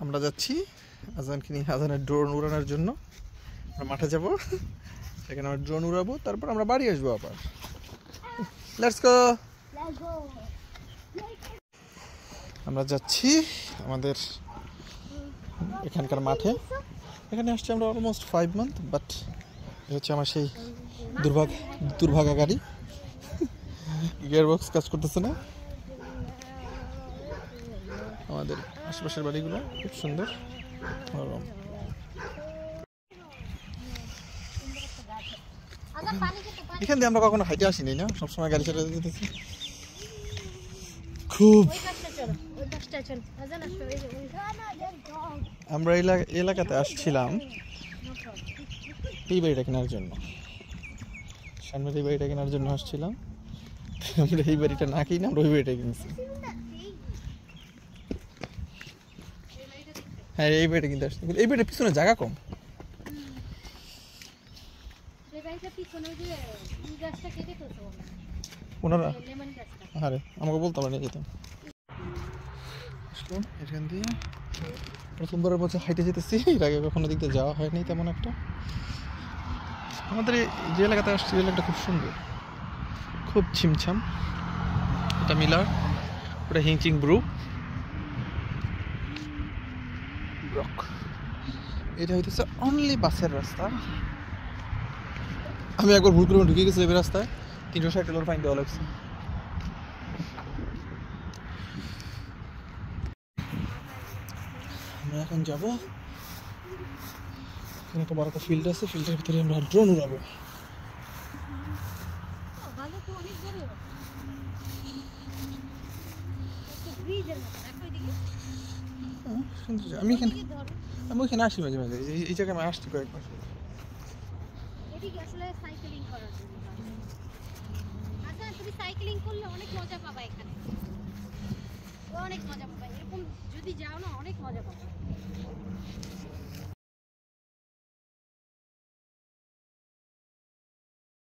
আমরা যাচ্ছি আজানকে নিয়ে আজানের ড্রোন উড়ানোর জন্য। আমরা মাঠে যাব, সেখানে আমরা ড্রোন উড়াবো, তারপর আমরা বাড়ি আসবো আবার। Let's go. আমরা যাচ্ছি আমাদের এখানকার মাঠে। এখানে আসছি আমরা অলমোস্ট 5 মান্থ, বাট হচ্ছে আমার সেই দুর্ভাগা গাড়ি, গিয়ারবক্স কাজ করতেছে না। আমাদের আশেপাশের বাড়িগুলো খুব সুন্দর। এখান দিয়ে আমরা কখনো হাইটে আসিনি না, সবসময় গাড়ি চালিয়ে যেতেছি। খুব আমরা এলাকাতে আসছিলাম এই বাড়িটা কেনার জন্য, সামনের এই বাড়িটা কেনার জন্য আসছিলাম। আমরা এই বাড়িটা না কিনে আমরা ওই বাড়িটা কিনছি। হ্যাঁ, এই বাড়িটা কিনতে আসছি। এই বাড়িটার পিছনে জায়গা কম। ওনারা আরে আমাকে বলতাম নিয়ে যেতাম। আসলাম এখান দিয়ে, প্রথমবারের মধ্যে হাইটে যেতেছি, এর আগে কখনো দিক দিয়ে যাওয়া হয়নি তেমন একটা। আমাদের যে এলাকাতে আসছি এলাকাটা খুব সুন্দর, খুব ছিমছাম। এটা মিলার, ওটা হিংচিং ব্রুক। এটা হইতেছে অনলি বাসের রাস্তা। আমি একবার ভুল করে ঢুকে গেছি এই রাস্তায়, 360 ডলার ফাইন দেওয়া লাগছে। আমরা এখন যাবো, এখানে একটা বড় একটা ফিল্ড আছে, ফিল্ডের ভিতরে আমরা ড্রোন উড়াবো। আমি ওইখানে আসি মাঝে মাঝে, এই জায়গায় আমি আসছি কয়েকবার। তুমি সাইক্লিং করলে অনেক মজা পাবা এখানে, অনেক মজা পাবা। এরকম যদি যাও না অনেক মজা পাবা।